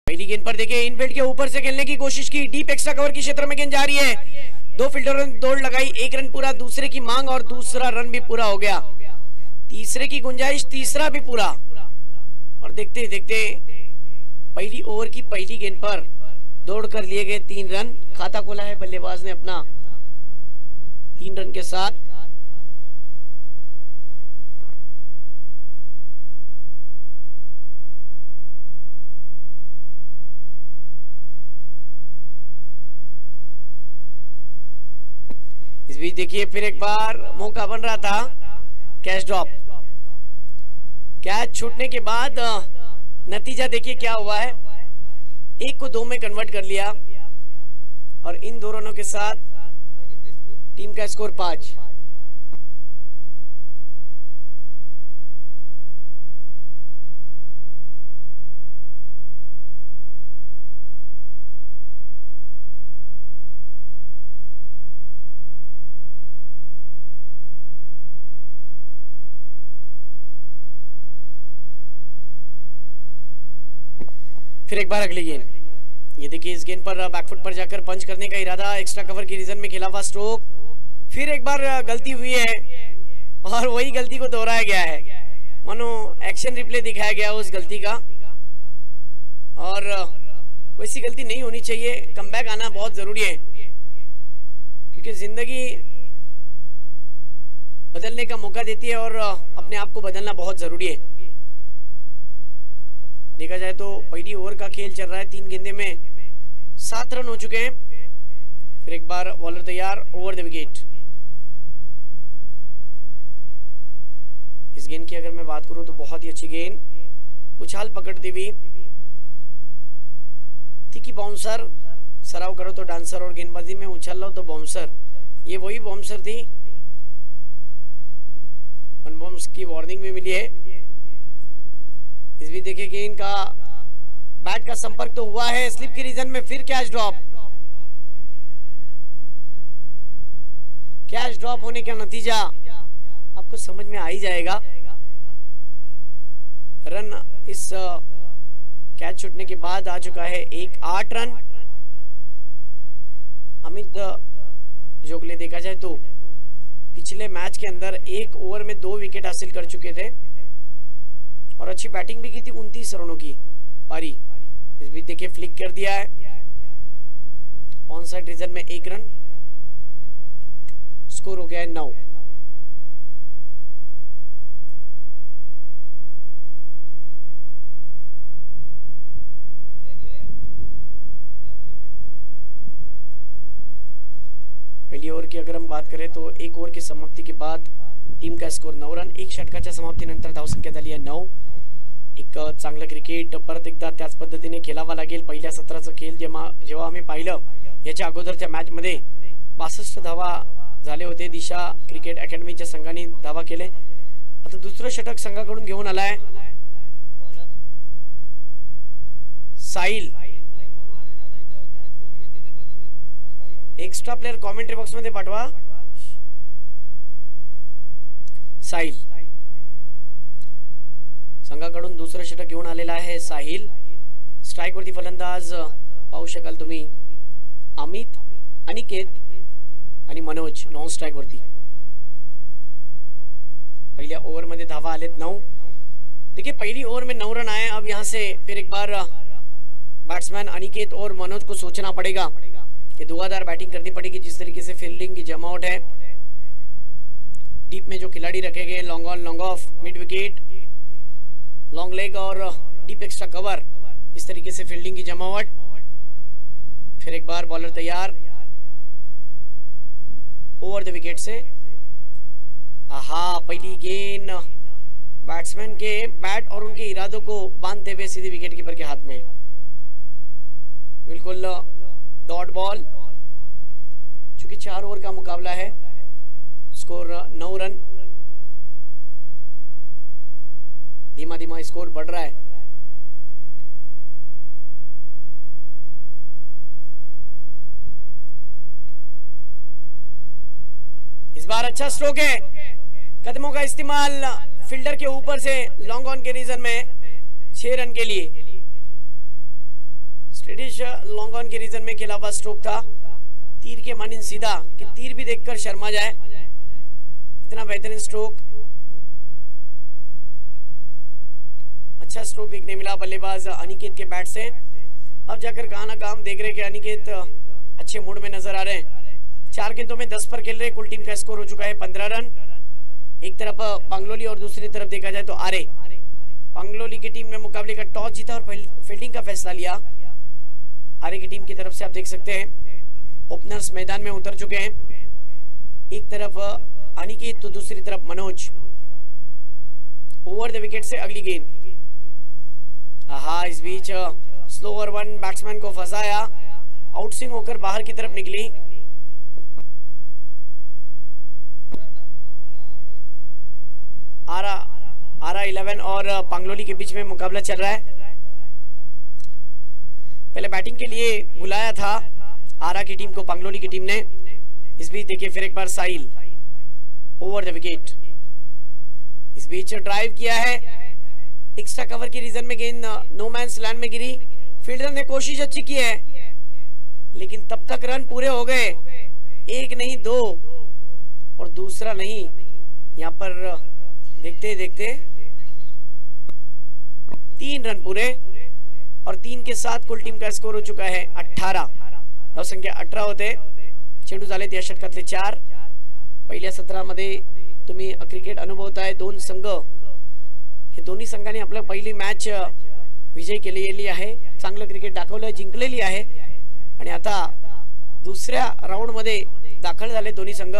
पहली गेंद पर देखिए इनफील्ड के ऊपर से खेलने की कोशिश की, डीप एक्स्ट्रा कवर की क्षेत्र में गेंद जा रही है, 2 फील्डरों ने दौड़ लगाई, 1 रन पूरा, दूसरे की मांग और दूसरा रन भी पूरा हो गया, तीसरे की गुंजाइश, तीसरा भी पूरा। और देखते देखते पहली ओवर की पहली गेंद पर दौड़ कर लिए गए 3 रन, खाता खोला है बल्लेबाज ने अपना 3 रन के साथ। इस बीच देखिए फिर एक बार मौका बन रहा था, कैच ड्रॉप, कैच छूटने के बाद नतीजा देखिए क्या हुआ है, 1 को 2 में कन्वर्ट कर लिया और इन दो रनों के साथ टीम का स्कोर 5। फिर एक बार अगली गेंद, ये देखिए इस गेंद पर बैकफुट पर जाकर पंच करने का इरादा, एक्स्ट्रा कवर की रीजन में खेला हुआ स्ट्रोक, फिर एक बार गलती हुई है और वही गलती को दोहराया गया है, मानो एक्शन रिप्ले दिखाया गया उस गलती का, और वैसी गलती नहीं होनी चाहिए। कमबैक आना बहुत जरूरी है क्योंकि जिंदगी बदलने का मौका देती है और अपने आप को बदलना बहुत जरूरी है। देखा जाए तो पहली ओवर का खेल चल रहा है, 3 गेंदे में 7 रन हो चुके हैं। फिर एक बार बॉलर तैयार, ओवर द विकेट। इस गेंद की अगर मैं बात करूं तो बहुत ही अच्छी गेंद, उछाल पकड़ती हुई, थी कि बाउंसर, सराव करो तो डांसर और गेंदबाजी में उछल लो तो बाउंसर, ये वही बाउंसर थी, वन बाउंस की वार्निंग भी मिली है। इस भी देखिए गेंद का बैट का संपर्क तो हुआ है स्लिप की रीजन में, फिर कैच ड्रॉप, कैच ड्रॉप होने का नतीजा आपको समझ में आ ही जाएगा। रन इस कैच छूटने के बाद आ चुका है 8 रन। अमित जोगले देखा जाए तो पिछले मैच के अंदर 1 ओवर में 2 विकेट हासिल कर चुके थे और अच्छी बैटिंग भी की थी, 29 रनों की पारी। इस बीच देखिए फ्लिक कर दिया है, ऑन साइड रीजन में 1 रन, स्कोर हो गया है 9। पहली ओवर की अगर हम बात करें तो 1 ओवर की समाप्ति के बाद टीम का स्कोर 9 रन, 1 षटकाच्या समाप्तीनंतर धावसंख्या झाली आहे 9। एक चांगलं क्रिकेट परत एकदा त्याच पद्धतीने खेळावा लागेल। पहिल्या सत्राचं खेळ जेव्हा आम्ही पाहिलं याच्या अगोदरच्या मॅच मध्ये 62 धावा झाले होते, दिशा क्रिकेट अकॅडमीच्या संघाने धावा केले। आता दुसरं षटक संघाकडून घेऊन आलाय साहिल। एक्स्ट्रा प्लेयर कमेंट्री बॉक्स मध्ये पाठवा, साहिल। संघाकडून दुसरं षटक घेऊन आलेला आहे साहिल। स्ट्राइक वरती फलंदाज पाहू शकाल तुम्ही अमित, अनिकेत आणि मनोज नॉन स्ट्राइक वरती। पहिल्या ओवर मध्ये धावा आलेत 9। देखिए पहली ओवर में 9 रन आए। अब यहां से फिर एक बार बैट्समैन अनिकेत और मनोज को सोचना पड़ेगा कि धुआंधार बैटिंग करनी पड़ेगी। जिस तरीके से फील्डिंग की जमावट है, डीप में जो खिलाड़ी रखे गए, long on long off, mid wicket, long leg और डीप एक्स्ट्रा कवर, इस तरीके से फील्डिंग की जमावट। फिर एक बार बॉलर तैयार, ओवर द विकेट से। आहा, पहली गेंद बैट्समैन के बैट और उनके इरादों को बांधते हुए सीधी विकेट कीपर के हाथ में, बिल्कुल डॉट बॉल। चूंकि 4 ओवर का मुकाबला है, स्कोर 9 रन, धीमा धीमा स्कोर बढ़ रहा है। इस बार अच्छा स्ट्रोक है, कदमों का इस्तेमाल फील्डर के ऊपर से लॉन्ग ऑन के रीजन में 6 रन के लिए। ब्रिटिश लॉन्ग ऑन के रीजन में खेला हुआ स्ट्रोक था, तीर के मानिन सीधा कि तीर भी देखकर शर्मा जाए, इतना बेहतरीन स्ट्रोक। अच्छा स्ट्रोक देखने मिला बल्लेबाज अनिकेत के बैट से। अब जाकर कहां ना कहां देख रहे कि अनिकेत अच्छे मूड में नजर आ रहे हैं। 4 गेंदों में 10 पर खेल रहे। कुल टीम का स्कोर हो चुका है 15 रन। एक तरफ पांगलोली और दूसरी तरफ देखा जाए तो आरे। पांगलोली की टीम ने मुकाबले का टॉस जीता और फील्डिंग का फैसला लिया। आरे की टीम की तरफ से आप देख सकते हैं ओपनर्स मैदान में उतर चुके हैं। एक तरफ अनिकेत तो दूसरी तरफ मनोज। ओवर द विकेट से अगली गेंद। इस बीच स्लो ओवर 1 बैट्समैन को फंसाया, आउटस्विंग होकर बाहर की तरफ निकली। आरा 11 और पांगलोली के बीच में मुकाबला चल रहा है। पहले बैटिंग के लिए बुलाया था आरा की टीम को पांगलोली की टीम ने। इस बीच देखिए फिर एक बार साहिल ओवर द विकेट। इस बीच ड्राइव किया है, एक्स्ट्रा कवर के रीजन में गेंद नो मैंस लैंड में गिरी। फील्डर ने कोशिश अच्छी की है लेकिन तब तक रन पूरे हो गए। एक नहीं 2 और दूसरा नहीं, यहाँ पर देखते देखते 3 रन पूरे और 3 के साथ कुल टीम का स्कोर हो चुका है 18। धाव संख्या 18 होते। चेंडू झाले त्या षटकातले 4। पहिल्या 17 मध्ये तुम्ही क्रिकेट अनुभवताय 2 संघ, हे दोन्ही संघांनी आपलं पहिली मॅच विजय केलेली आहे, चांगलं क्रिकेट दाखवलं, जिंकलेली आहे आणि आता दुसऱ्या राउंड मध्ये दाखल झाले दोन्ही संघ।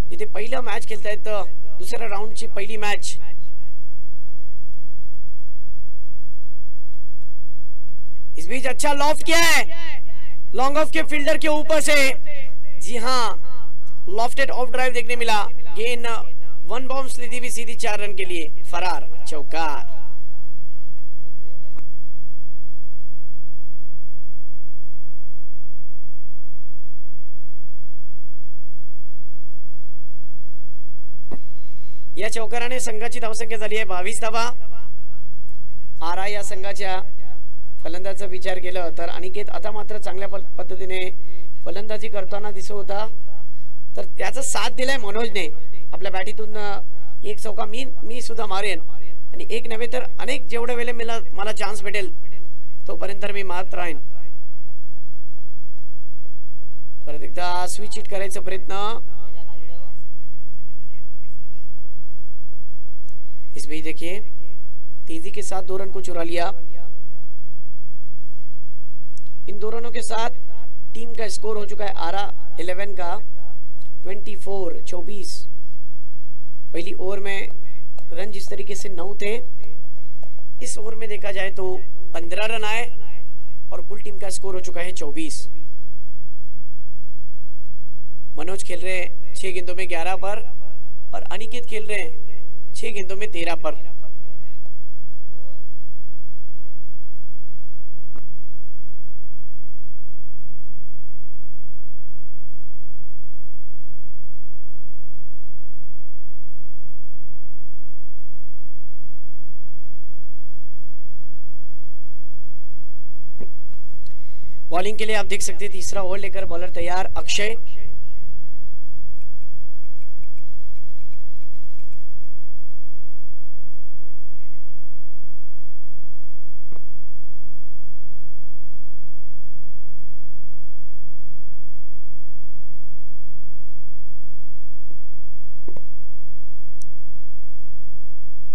जिथे पहिला मॅच खेळतायत दुसऱ्या राउंडची पहिली मॅच। इस बीच अच्छा लॉफ्ट किया है लॉन्ग ऑफ के फील्डर के ऊपर से। जी हां, लॉफ्टेड ऑफ ड्राइव देखने मिला। गेंद 1 बाउंस ली थी सीधी 4 रन के लिए, फरार चौकार। या चौकाराने संघाची धावसंख्या झाली आहे 22 धावा। आरा या संघाच्या फलंदाजाचा विचार केला तर अनिकेत आता मात्र चांगल्या पद्धतीने फलंदाजी करताना दिसत होता, तर त्याचा साथ दिलाय मनोजने। आपल्या बॅटीतून एक चौका मी सुद्धा मारेन आणि एक नव्हे तर अनेक जेवढे वेळे मला चान्स भेटेल तोपर्यंत मी मारत राहीन। परत एकदा स्विच हिट करायचा प्रयत्न। इस बीच देखिए तेजी के साथ 2 रन को चुरा लिया। इन 2 रनों के साथ टीम का स्कोर हो चुका है आरा 11 का 24। पहली ओवर में रन जिस तरीके से 9 थे, इस ओवर में देखा जाए तो 15 रन आए और कुल टीम का स्कोर हो चुका है 24। मनोज खेल रहे हैं 6 गेंदों में 11 पर और अनिकेत खेल रहे हैं 6 गेंदों में 13 पर। बॉलिंग के लिए आप देख सकते हैं तीसरा ओवर लेकर बॉलर तैयार अक्षय।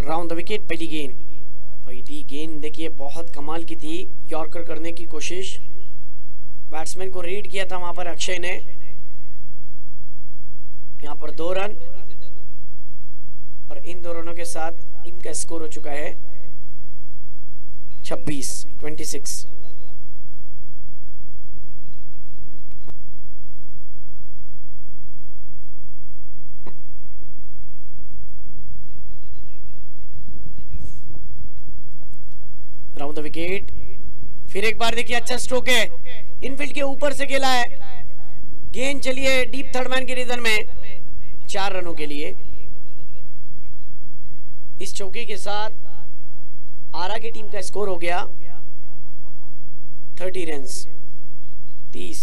Round the wicket. पहली गेंद देखिए बहुत कमाल की थी, यॉर्कर करने की कोशिश, बैट्समैन को रीड किया था वहां पर अक्षय ने। यहां पर 2 रन और इन 2 रनों के साथ टीम का स्कोर हो चुका है 26। Round the wicket. फिर एक बार देखिए अच्छा स्ट्रोक है, इनफील्ड के ऊपर से खेला है, गेंद चली है डीप थर्ड मैन के रीजन में 4 रनों के लिए। इस चौके के साथ आरा की टीम का स्कोर हो गया 30 रन्स 30।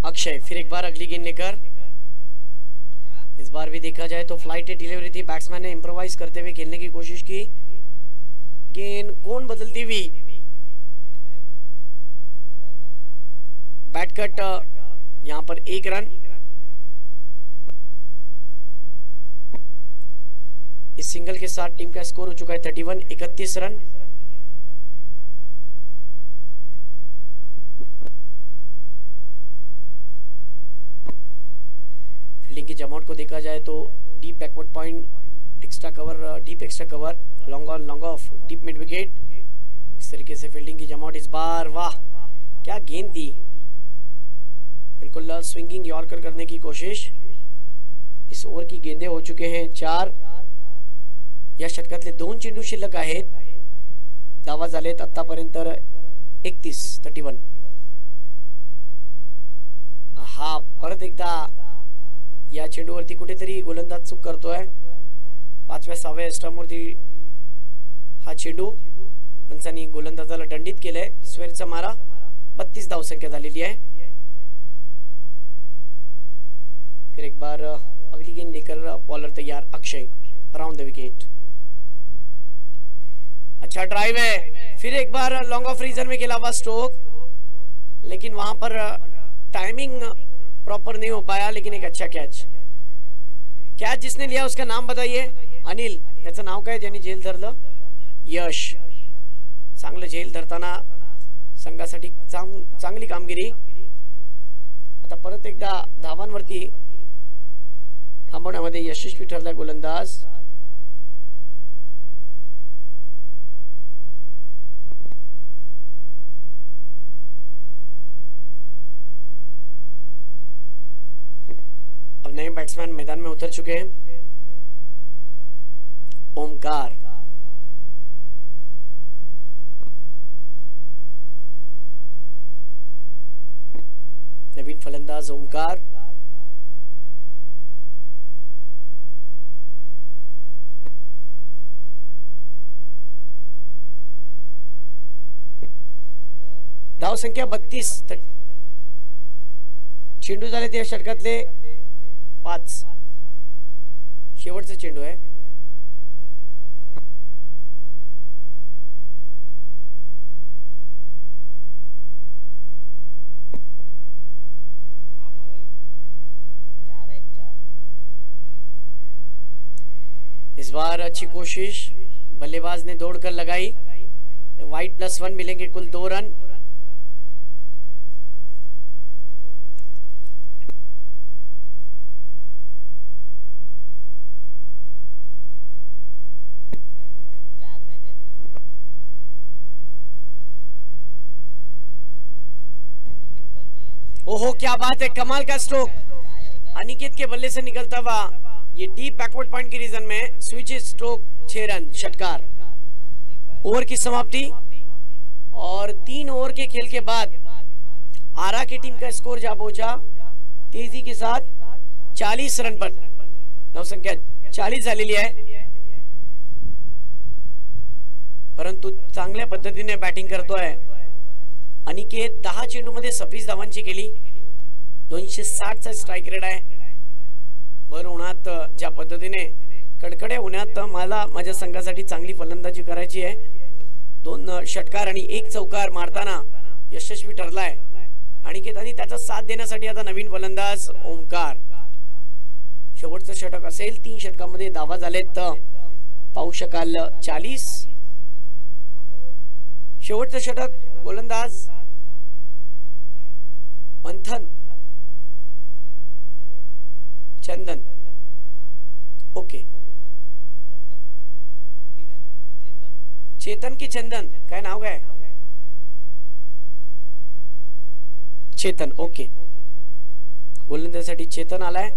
अक्षय फिर एक बार अगली गेंद लेकर, इस बार भी देखा जाए तो फ्लाइट डिलीवरी थी, बैट्समैन ने इंप्रोवाइज करते हुए खेलने की कोशिश की। गेंद कौन बदलती हुई, बैट कट, यहां पर 1 रन। इस सिंगल के साथ टीम का स्कोर हो चुका है 31, 31 रन। फील्डिंग की जमावट को देखा जाए तो deep backward point, extra cover, deep extra cover, long on long off, deep mid wicket, इस तरीके से फील्डिंग की जमावट इस बार। वाह क्या गेंद थी, बिल्कुल स्विंगिंग यॉर्कर करने की कोशिश। इस ओव्हर की गेंदे हो चुके हैं 4। या षटकातले 2 चेंडू शिल्लक आहेत, धावा झालेत आतापर्यंत 31। हा परत एकदा या चेंडूवरती कुठेतरी गोलंदाज चूक करतोय। 5व्या 6व्या स्टंपवरती हा चेंडू, पंचांनी गोलंदाजाला दंडित केलंय। स्वेरचा मारा, 32 धावसंख्या झालेली आहे। फिर एक बार अगली गेंद लेकर बॉलर तैयार, अक्षय अराउंड द विकेट। अच्छा ड्राइव है, फिर एक बार लॉन्ग ऑफ रीजन में खेला हुआ स्ट्रोक, लेकिन वहां पर टाइमिंग प्रॉपर नहीं हो पाया, लेकिन एक अच्छा कैच। कैच जिसने लिया उसका नाम बताइए। अनिल, याचं नाव काय ज्यांनी झेल धरलं? यश। चांगलं झेल धरताना संघासाठी चांगली कामगिरी। आता परत एकदा धावांवरती थांबवण्यामध्ये यशस्वी ठरला गोलंदाज। अब नए बैट्समैन मैदान में उतर चुके हैं। ओमकार, नवीन फलंदाज ओमकार। धाव संख्या 32। चेंडू झाले त्या षटकातले 5, शेवटचा चेंडू आहे। इस बार अच्छी कोशिश, बल्लेबाज ने दौड़कर लगाई। वाइड +1 मिलेंगे, कुल 2 रन। ओहो क्या बात है, कमाल का स्ट्रोक अनिकेत के बल्ले से निकलता हुआ, ये डीप बैकवर्ड पॉइंट की रीजन में स्विच स्ट्रोक, 6 रन षटकार। ओवर की समाप्ति और 3 ओवर के खेल के बाद आरा की टीम का स्कोर जा पहुंचा तेजी के साथ 40 रन पर। धावसंख्या 40 झालेली आहे, परंतु चांगल्या पद्धतीने बॅटिंग करतोय अनिकेत। 10 चेंडूमध्ये 26 धावांची केली, 260 चा स्ट्राइक रेट आहे। भर उन्हात ज्या पद्धतीने कडकड्या उन्हात मला माझ्या संघासाठी चांगली फलंदाजी करायची आहे, 2 षटकार आणि 1 चौकार मारताना यशस्वी ठरलाय अनिकेत आणि त्याचा साथ देण्यासाठी आता नवीन फलंदाज ओमकार। शेवटचं षटक असेल, 3 षटकांमध्ये धावा झालेत, पाहू शकाल 40। शेवटचं षटक, गोलंदाज मंथन, चंदन। ओके. चेतन की चंदन काय नाव काय? चेतन. ओके. गोलंदाजीसाठी चेतन आलाय.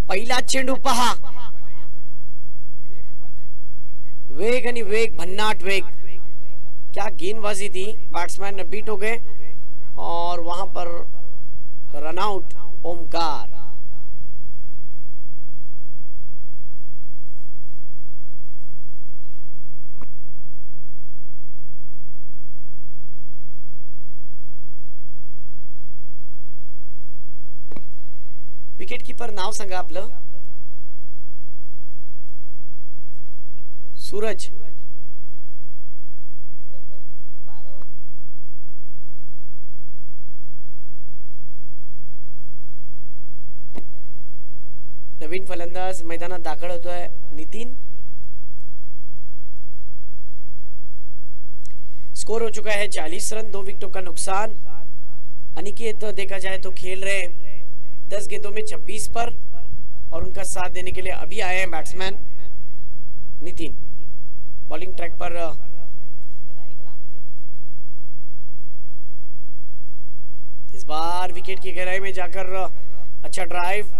पहिला चेंडू पहा. वेग आणि वेग, भन्नाट वेग. क्या गेंदबाजी थी. बैट्समैन बीट हो गए और वहां पर रनआउट. ओमकार. विकेट कीपर नाव सांगा आपलं. सूरज. नवीन फलंदाज मैदानात दाखल होतोय नितिन. स्कोर हो चुका है 40 रन, 2 विकेटों का नुकसान. अनिकेत देखा जाए तो खेल रहे 10 गेंदों में 26 पर और उनका साथ देने के लिए अभी आए हैं बैट्समैन नितिन. बॉलिंग ट्रैक पर इस बार विकेट की गहराई में जाकर अच्छा ड्राइव.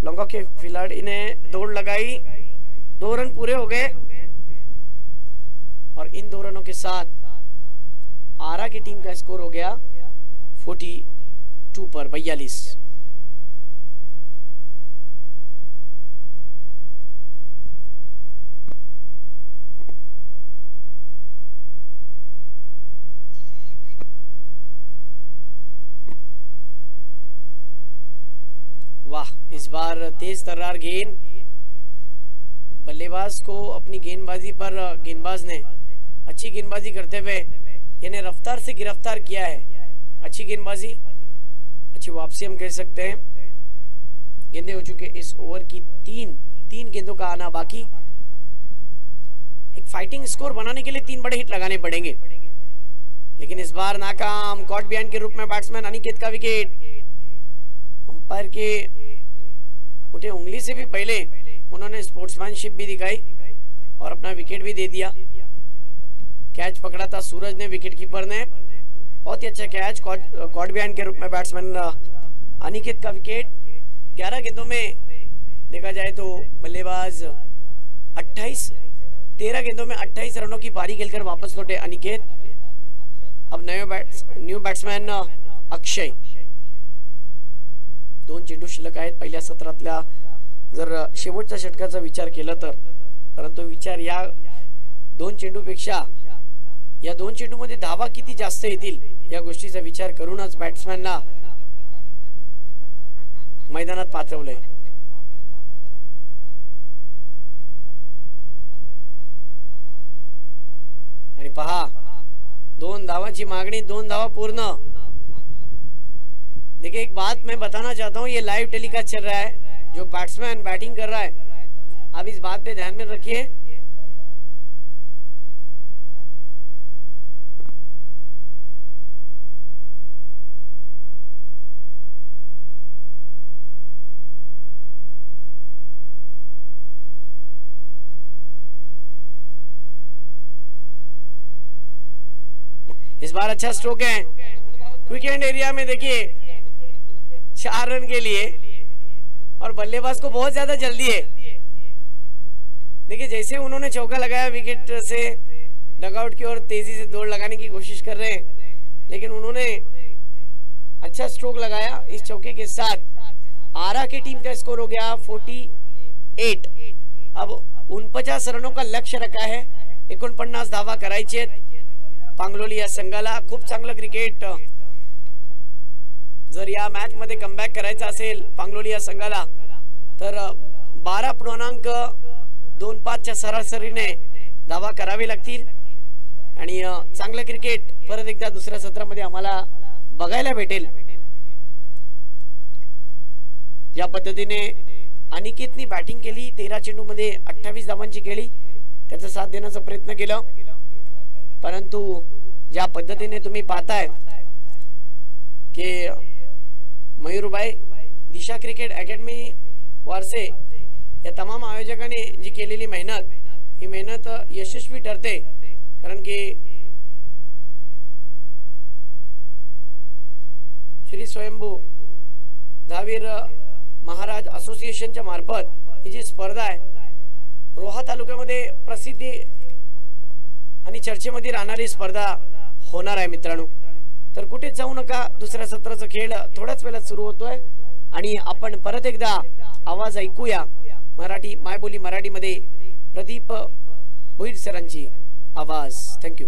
लॉन्गो के खिलाड़ी ने दौड़ लगाई. 2 रन पूरे हो गए और इन 2 रनों के साथ आरा की टीम का स्कोर हो गया 42 पर 42. वाह, इस बार तेज तर्रार गेंद. बल्लेबाज को अपनी गेंदबाजी पर गेंदबाज ने अच्छी गेंदबाजी करते हुए यानी रफ्तार से गिरफ्तार किया है. अच्छी गेंदबाजी, अच्छी वापसी हम कह सकते हैं. गेंदें हो चुके इस ओवर की 3 गेंदों का आना बाकी. एक फाइटिंग स्कोर बनाने के लिए 3 बड़े हिट लगाने पड़ेंगे, लेकिन इस बार नाकाम. कॉट बिहाइंड के रूप में बैट्समैन अनिकेत का विकेट. अंपायर के उठे उंगली से भी पहले उन्होंने स्पोर्ट्समैनशिप भी दिखाई और अपना विकेट भी दे दिया. कैच पकड़ा था सूरज ने, विकेट कीपर ने. बहुत ही अच्छा कैच. कॉट बिहाइंड के रूप में बैट्समैन अनिकेत का विकेट. 11 गेंदों में देखा जाए तो बल्लेबाज 13 गेंदों में 28 रनों की पारी खेलकर वापस लौटे अनिकेत. अब न्यू बैट्समैन अक्षय. 2 चेंडू शिल्लक आहेत पहिल्या सत्रातल्या जर शेवटच्या षटकाचा विचार केला तर. परंतु विचार या 2 चेंडूपेक्षा या 2 चेंडूमध्ये धावा किती जास्त येतील या गोष्टीचा विचार करूनच बॅट्समॅनना मैदानात पाठवलंय. आणि पहा 2 धावांची मागणी, 2 धावा पूर्ण. देखिए एक बात मैं बताना चाहता हूं, ये लाइव टेलीकास्ट चल रहा है. जो बैट्समैन बैटिंग कर रहा है आप इस बात पे ध्यान में रखिए. इस बार अच्छा स्ट्रोक है क्विक एंड एरिया में. देखिए 4 रन के लिए और बल्लेबाज को बहुत ज्यादा जल्दी है. देखिए जैसे उन्होंने चौका लगाया विकेट से डगआउट की ओर तेजी से दौड़ लगाने की कोशिश कर रहे हैं, लेकिन उन्होंने अच्छा स्ट्रोक लगाया. इस चौके के साथ आरा की टीम का स्कोर हो गया 48. अब 49 रनों का लक्ष्य रखा है. 49 धावा करायचे आहेत पांगलोली या संघाला. खूप चांगलं क्रिकेट जर या मॅच मध्ये कमबॅक करायचा असेल पांगलोली या संघाला तर 12.25 च्या सरासरीने धावा करावे लागतील. आणि चांगलं क्रिकेट परत एकदा दुसऱ्या सत्रामध्ये आम्हाला बघायला भेटेल. ज्या पद्धतीने अनिकेतनी बॅटिंग केली, 13 चेंडूमध्ये 28 धावांची केली, त्याचा साथ देण्याचा प्रयत्न केला. परंतु ज्या पद्धतीने तुम्ही पाहताय की मयूरभाई दिशा क्रिकेट अकॅडमी वारसे या तमाम आयोजकांनी जी केलेली मेहनत, ही मेहनत यशस्वी ठरते, कारण की श्री स्वयंभू दहावीर महाराज असोसिएशनच्या मार्फत ही जी स्पर्धा आहे, रोहा तालुक्यामध्ये प्रसिद्धी आणि चर्चेमध्ये राहणारी स्पर्धा होणार आहे मित्रांनो. तर कुठेच जाऊ नका, दुसऱ्या सत्राचा खेळ थोड्याच वेळात सुरू होतोय आणि आपण परत एकदा आवाज ऐकूया मराठी मायबोली मराठीमध्ये प्रदीप भोईर सरांची आवाज. थँक्यू.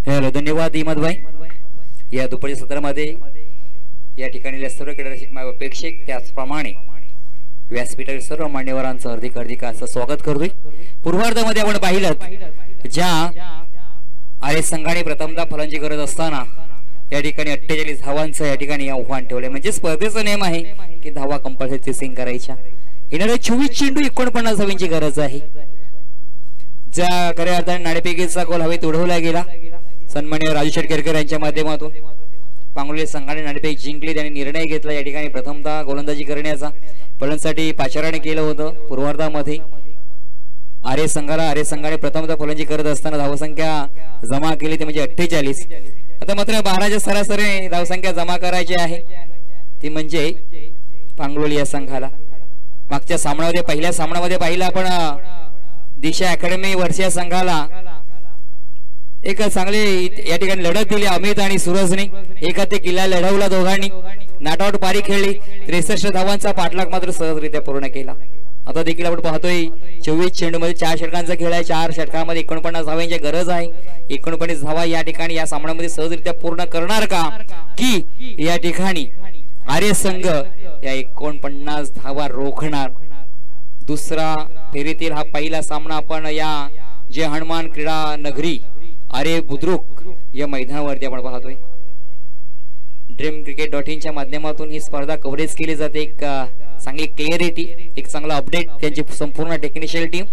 हॅलो, धन्यवाद हिमत भाई. या दुपारच्या सत्रामध्ये या ठिकाणी सर्व क्रीडारसिक माय अपेक्षित त्याचप्रमाणे व्यासपीठावर सर्व मान्यवरांचं हार्दिक हार्दिक असं स्वागत करतोय. पूर्वार्धामध्ये आपण पाहिलं ज्या आरे संघाने प्रथमदा फलंदाजी करत असताना या ठिकाणी 48 धावांचं या ठिकाणी आव्हान ठेवलंय. म्हणजे स्पर्धेचा नियम आहे की धावा कंपल्सरी चेसिंग करायच्या. येणारे 24 चेंडू 49 धावांची गरज आहे. ज्या खऱ्या अर्थाने नाणेफेकीचा गोल हवेत उडवला गेला सन्माननीय राजू शेटकेरकर यांच्या माध्यमातून पांगोली संघाने नाणेफेक जिंकली. त्यांनी निर्णय घेतला या ठिकाणी प्रथमतः गोलंदाजी करण्याचा. फलंदाजीसाठी पाचाराने केलं होतं. पूर्वार्धामध्ये आरे संघाने प्रथमतः फलंदाजी करत असताना धावसंख्या जमा केली, ते म्हणजे 48. आता मात्र 12च्या सरासरी धावसंख्या जमा करायची आहे, ती म्हणजे पांगोली या संघाला. मागच्या सामन्यामध्ये पहिल्या सामन्यामध्ये पाहिलं आपण दिशा अकॅडमी वर्षीय संघाला एक चांगले या ठिकाणी लढत दिली अमित आणि सूरजने. एका ते किल्ला लढवला दोघांनी. नॉटआउट पारी खेळली. 63 धावांचा पाठलाग मात्र सहजरित्या पूर्ण केला. आता देखील आपण पाहतोय 24 चेंडू मध्ये 4 षटकांचा खेळ आहे. 4 षटकांमध्ये 49 धावांची गरज आहे. 49 धावा या ठिकाणी या सामन्यामध्ये सहजरित्या पूर्ण करणार का, की या ठिकाणी आर्य संघ या 49 धावा रोखणार. दुसरा फेरीतील हा पहिला सामना आपण या जे हनुमान क्रीडा नगरी आरे बुद्रुक या मैदानावरती आपण पाहतोय. dreamcricket.in च्या माध्यमातून ही स्पर्धा कव्हरेज केली जाते. एक चांगली क्लिअरिटी, एक चांगला अपडेट त्यांची संपूर्ण टेक्निशियल टीम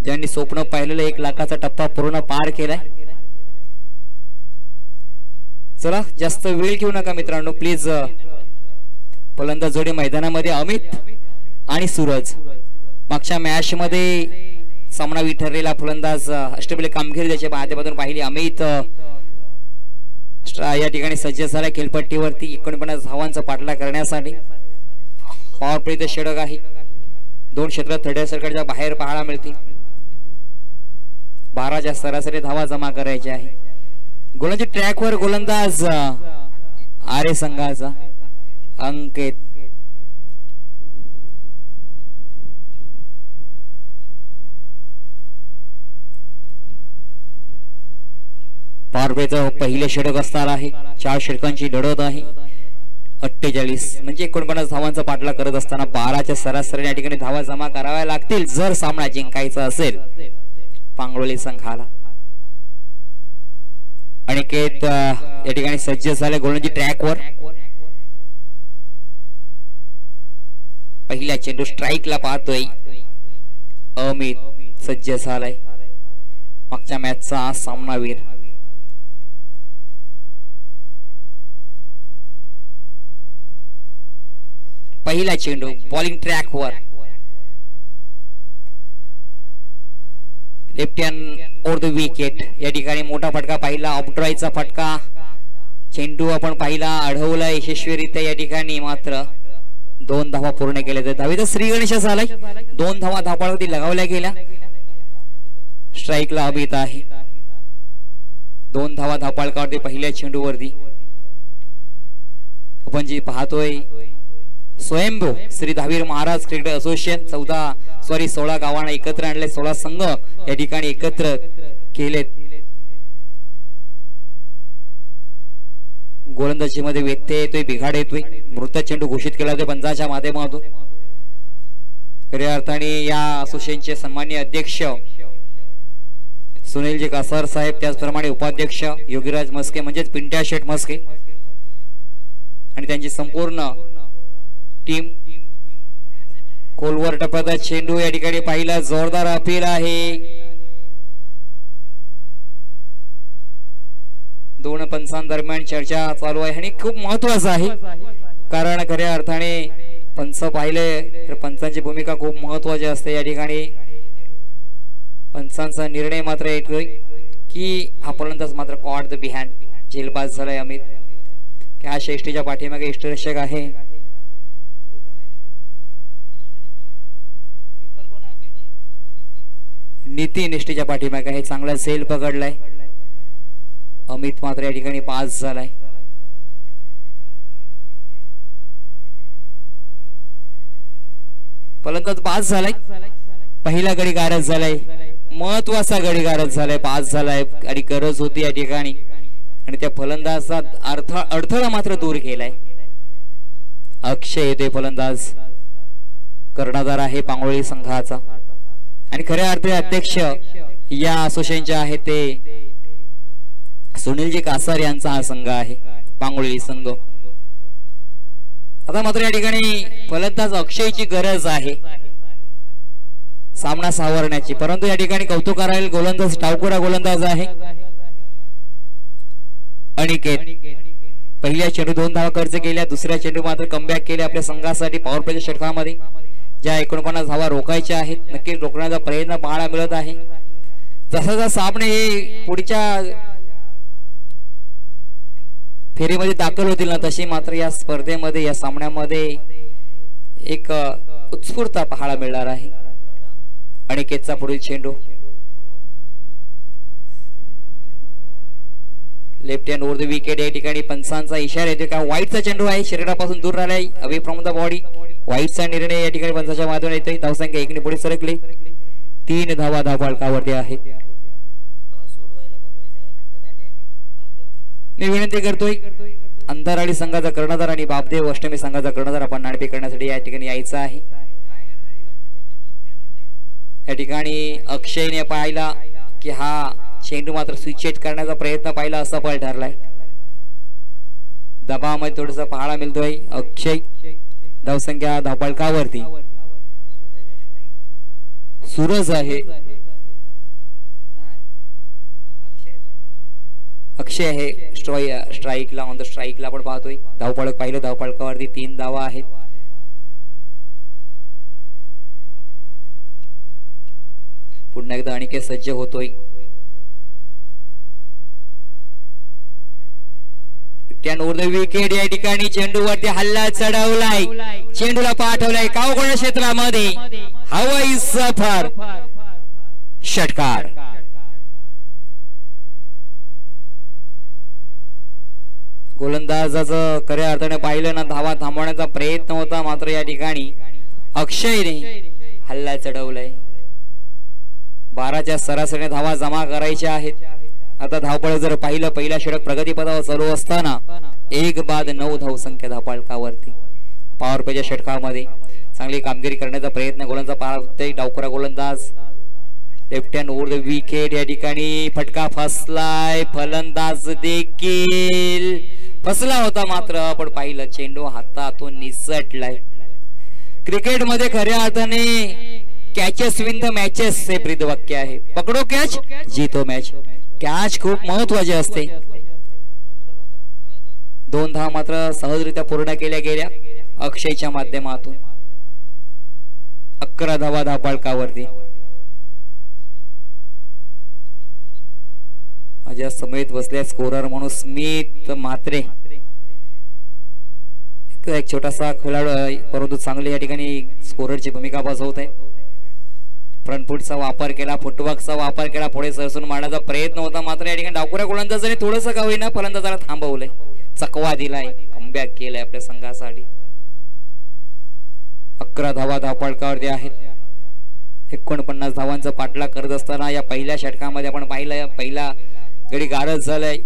ज्यांनी स्वप्न पाहिलेलं 1 लाखाचा टप्पा पूर्ण पार केलाय. चला जास्त वेळ घेऊ नका मित्रांनो, प्लीज. फलंदाज जोडी मैदानामध्ये अमित आणि सूरज. मागच्या मॅच मध्ये सामना विठरलेला फलंदाज अष्टपैलू कामगिरी त्याच्या माध्यमातून पाहिली. अमित या ठिकाणी सज्ज झाला खेळपट्टीवरती 49 धावांचा पाठलाग करण्यासाठी. पॉवर प्लेचं षटक आहे. 2 क्षेत्र थर्ड सर्कलच्या बाहेर पाहायला मिळतील. 12च्या सरासरी धावा जमा करायच्या आहे. गोलंदाजी ट्रॅकवर गोलंदाज आरे संघाचा अंकित. पॉवर प्लेचं पहिले षटक असणार आहे. 4 षटकांची लढत आहे. 48 म्हणजे 49 धावांचा पाठलाग करत असताना 12च्या सरासरी या ठिकाणी धावा जमा कराव्या लागतील जर सामना जिंकायचा असेल पांगोली संघाला. अनिकेत या ठिकाणी सज्ज झाले गोलंदाजी ट्रॅकवर. पहिल्या चेंडू स्ट्राइकला पाहतोय. अमित सज्ज झालाय. मागच्या मॅचचा सामनावीर. पहिला चेंडू बॉलिंग ट्रॅकवर. Left hand over the wicket. या ठिकाणी मोठा फटका पाहिला, ऑफड्राईचा फटका. चेंडू आपण पाहिला, अडवला यशस्वीरित्या या ठिकाणी. मात्र 2 धावा पूर्ण केल्या जातात. धावेचा श्री गणेश झालाय. 2 धावा धावपळावरती लगावल्या गेल्या. स्ट्राईकला अभित आहे. 2 धावा धावपळावरती पहिल्या चेंडूवरती. आपण जी पाहतोय स्वयंभू श्री दहावीर महाराज क्रिकेट असोसिएशन 16 गावांना एकत्र आणले. 16 संघ या ठिकाणी एकत्र केलेत. गोलंदाजी मध्ये व्यत्यय येतोय, बिघाड येतोय. मृत चेंडू घोषित केला जातो पंचाच्या माध्यमातून. खऱ्या अर्थाने या असोसिएशनचे सन्माननीय अध्यक्ष सुनीलजी कासार साहेब, त्याचप्रमाणे उपाध्यक्ष योगीराज मस्के म्हणजेच पिंट्या शेठ मस्के आणि त्यांची संपूर्ण टीम. खोलवर टप्प्याचा चेंडू या ठिकाणी पाहिला. जोरदार अपील आहे. 2 पंचांदरम्यान चर्चा चालू आहे आणि खूप महत्वाचं आहे. कारण खऱ्या अर्थाने पंच पाहिले तर पंचांची भूमिका खूप महत्वाची असते. या ठिकाणी पंचांचा निर्णय मात्र येतोय की हा फलंदाज मात्र कॉट द बिहँड झेलबाज झालाय अमित. ह्या श्रेष्ठीच्या पाठीमागे इष्टरक्षक आहे. नितीन निष्ठीच्या पाठीमागे आहे. चांगला झेल पकडलाय. अमित मात्र या ठिकाणी पास झालाय. फलंदाज पास झालाय. पहिला गडी गारज झालाय. महत्वाचा गडी गारज झालाय. पास झालाय आणि गरज होती या ठिकाणी आणि त्या फलंदाजाचा अडथळा मात्र दूर केलाय. अक्षय येतोय फलंदाज. कर्णधार आहे पांगोळी संघाचा आणि खऱ्या अर्थी अध्यक्ष या असोसिएशनचे आहे ते सुनीलजी कासार यांचा हा संघ आहे, पांगोळी संघ. आता मात्र या ठिकाणी फलंदाज अक्षयची गरज आहे सामना सावरण्याची. परंतु या ठिकाणी कौतुक करायला गोलंदाज टावकुरा गोलंदाज आहे अनिकेत. पहिल्या चेंडू 2 धावा खर्च केल्या. दुसऱ्या चेंडू मात्र कमबॅक केले आपल्या संघासाठी पॉवर प्लेच्या षटकामध्ये. ज्या 49 धावा रोखायच्या आहेत, नक्की रोखण्याचा प्रयत्न पाहायला मिळत आहे. जसा जसा सामने हे पुढच्या फेरीमध्ये दाखल होतील ना तशी मात्र या स्पर्धेमध्ये या सामन्यामध्ये एक उत्स्फूर्तता पाहायला मिळणार आहे. अनिकेतचा पुढील चेंडू left hand over the wicket. या ठिकाणी पंचांचा इशारा येतो का वाईटचा चेंडू आहे, शरीरापासून दूर राहिलाय, अवे फ्रॉम द बॉडी. वाईटचा निर्णय या ठिकाणी पंचाच्या माध्यमातून येतोय. धावसंख्या 1 ने पुढे सरकली. 3 धावा धावफलकावरती आहेत. मी विनंती करतोय अंधाराळी संघाचा कर्णधार आणि बापदेव अष्टमी संघाचा कर्णधार आपण नाणेफेक करण्यासाठी या ठिकाणी यायचं आहे. या ठिकाणी अक्षयने पाहिला की हा चेंडू मात्र स्विचेट करण्याचा प्रयत्न पाहिला असं पण ठरलाय. दबावामध्ये थोडस पाहायला मिळतोय. अक्षय धावसंख्या धावफलकावरती. सूरज आहे, अक्षय आहे स्ट्राईकला ऑन द स्ट्राईकला आपण पाहतोय. धावफलक पाहिलं, धावफलकावरती 3 धावा आहेत. पुन्हा एकदा अनिकेत सज्ज होतोय. विकेट. या ठिकाणी चेंडूवरती हल्ला चढवलाय, चेंडूला पाठवलाय कावगोळ क्षेत्रामध्ये. हवाई सफर षटकार. गोलंदाजाचं खऱ्या अर्थाने पाहिलं ना धावा थांबवण्याचा प्रयत्न होता, मात्र या ठिकाणी अक्षयने हल्ला चढवलाय. 12च्या सरासरीने धावा जमा करायच्या आहेत. आता धावपळ जर पाहिलं पहिला षटक प्रगतीपथावर चालू असताना 1 बाद 9 धावसंख्या धावफलकावरती. पॉवर प्लेच्या षटकामध्ये चांगली कामगिरी करण्याचा प्रयत्न गोलंदाज पाहतोय. डावखुरा गोलंदाज left hand over the wicket. या ठिकाणी फटका फसलाय. फलंदाज देखील फसला होता, मात्र आपण पाहिलं चेंडू हातातून निसटलाय. क्रिकेटमध्ये खऱ्या अर्थाने कॅचेस विन द मॅचेस हे ब्रीदवाक्य आहे. पकडो कॅच जीतो मॅच. कॅच खूप महत्वाची असते. 2 धावा मात्र सहजरित्या पूर्ण केल्या गेल्या अक्षयच्या माध्यमातून. 11 धावा धावफलकावरती. माझ्या समेत बसल्या स्कोरर म्हणून स्मित म्हात्रे, एक छोटासा खेळाडू आहे परंतु चांगली या ठिकाणी स्कोररची भूमिका बजावत आहे. फ्रंट फुटचा वापर केला, फुटवर्कचा वापर केला, पुढे सरसून मारण्याचा प्रयत्न होता, मात्र या ठिकाणी डावखुऱ्या गोलंदाजाने थोडंसं का होईना फलंदाजाला थांबवलंय, चकवा दिलाय, कमबॅक केलाय आपल्या संघासाठी. 11 धावा धावफलकावरती आहेत. 49 धावांचा पाठलाग करत असताना या पहिल्या षटकामध्ये आपण पाहिलं पहिला गडी गारद झालाय,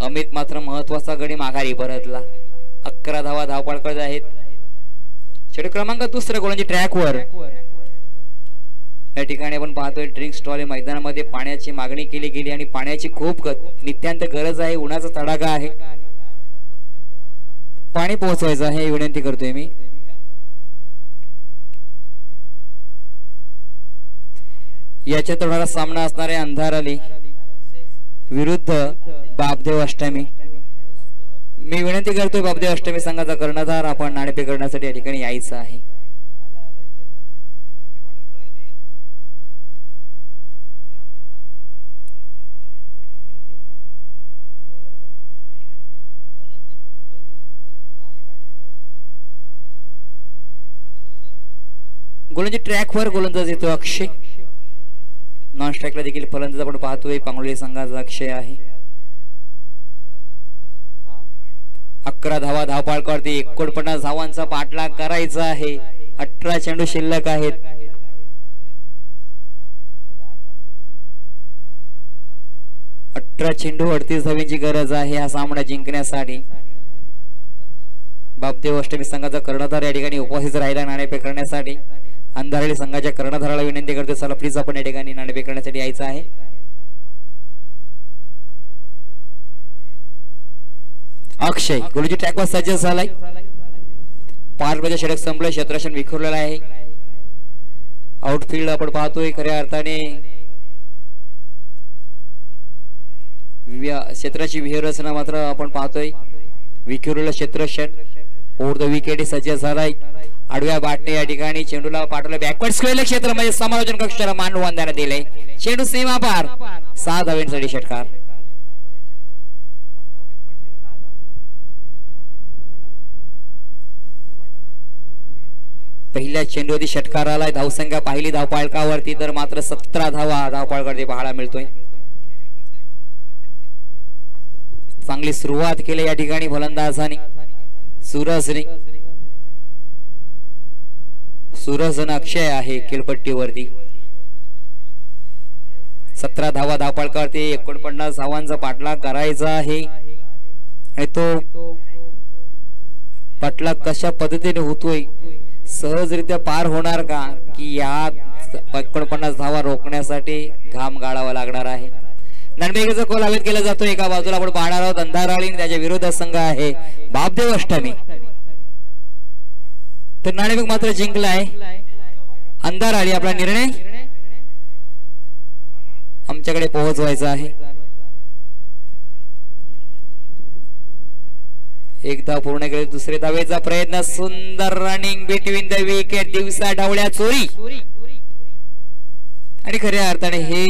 अमित मात्र महत्वाचा गडी माघारी परतला. 11 धावा धावफलकावर आहेत. षटक क्रमांक दुसऱ्या गोलंदाजी ट्रॅकवर या ठिकाणी आपण पाहतोय ड्रिंक स्टॉल मैदानामध्ये पाण्याची मागणी केली गेली आणि पाण्याची खूप नित्यांत गरज आहे. उन्हाचा तडाखा आहे, पाणी पोहोचवायचं आहे ही विनंती करतोय मी. याच्यात होणारा सामना असणारे अंधाराली विरुद्ध बापदेव अष्टमी. मी विनंती करतोय बापदेव अष्टमी संघाचा कर्णधार आपण नाणेफेक करण्यासाठी या ठिकाणी यायचं आहे. गोलंदाजी ट्रॅकवर गोलंदाज येतो अक्षय. नॉन स्ट्राईकला देखील फलंदाज आपण पाहतोय पांगोळी संघाचा अक्षय आहे. 11 धावा धावफलकावरती 49 धावांचा पाठलाग करायचा आहे. 18 चेंडू शिल्लक आहेत. चेंडू 38 धावांची गरज आहे हा सामना जिंकण्यासाठी. बापदेव अष्टमी संघाचा कर्णधार या ठिकाणी उपस्थित राहिला नाणेफेक करण्यासाठी. अंधारली संघाच्या कर्णधाराला विनंती करतो चला प्लीज आपण या ठिकाणी नाणेफेक करण्यासाठी यायचं आहे. अक्षय गोलंदाजी ट्रॅकवर सज्ज झालाय. 5 मध्ये षटक संपलं, क्षेत्ररक्षण विखुरलेलं आहे. आउटफील्ड आपण पाहतोय खऱ्या अर्थाने क्षेत्राची व्यूहरचना मात्र आपण पाहतोय विखुरलेलं क्षेत्ररक्षण. ओव्हर द विकेट सज्ज झालाय. आडव्या बाटने या ठिकाणी चेंडूला पाठवलं बॅकवर्ड स्क्वेअर क्षेत्रामध्ये समालोचन कक्षाला मानवंदन देण्यात दिले. चेंडू सीमा पार 6 धावांसाठी षटकार. पहिल्या चेंडूवरती षटकार आलाय. धावसंख्या पाहिली धावफलकावरती तर मात्र 17 धावा धावफलकावरती पाहायला मिळतोय. चांगली सुरुवात केली या ठिकाणी फलंदाजाने सूरजने. सूरजन अक्षय आहे खेळपट्टीवरती. 17 धावा धावफलकावरती 49 धावांचा पाठलाग करायचा आहे आणि तो पाठलाग कशा पद्धतीने होतोय, सहजरित्या पार होणार का की या 49 धावा रोखण्यासाठी घाम गाळावा लागणार आहे. नाणेफेकीचा कोल हवेत केला जातो. एका बाजूला आपण पाहणार आहोत अंधाराळी, त्याच्या विरोधात संघ आहे बापदेव अष्टमी. तर नाणेफेक मात्र जिंकलाय अंधाराळी. आपला निर्णय आमच्याकडे पोहोचवायचा आहे. एकदा पूर्ण केले, दुसरे धावेचा प्रयत्न. सुंदर रनिंग बिटवीन द विकेट. दिवसा ढवळ्या चोरी आणि खऱ्या अर्थाने हे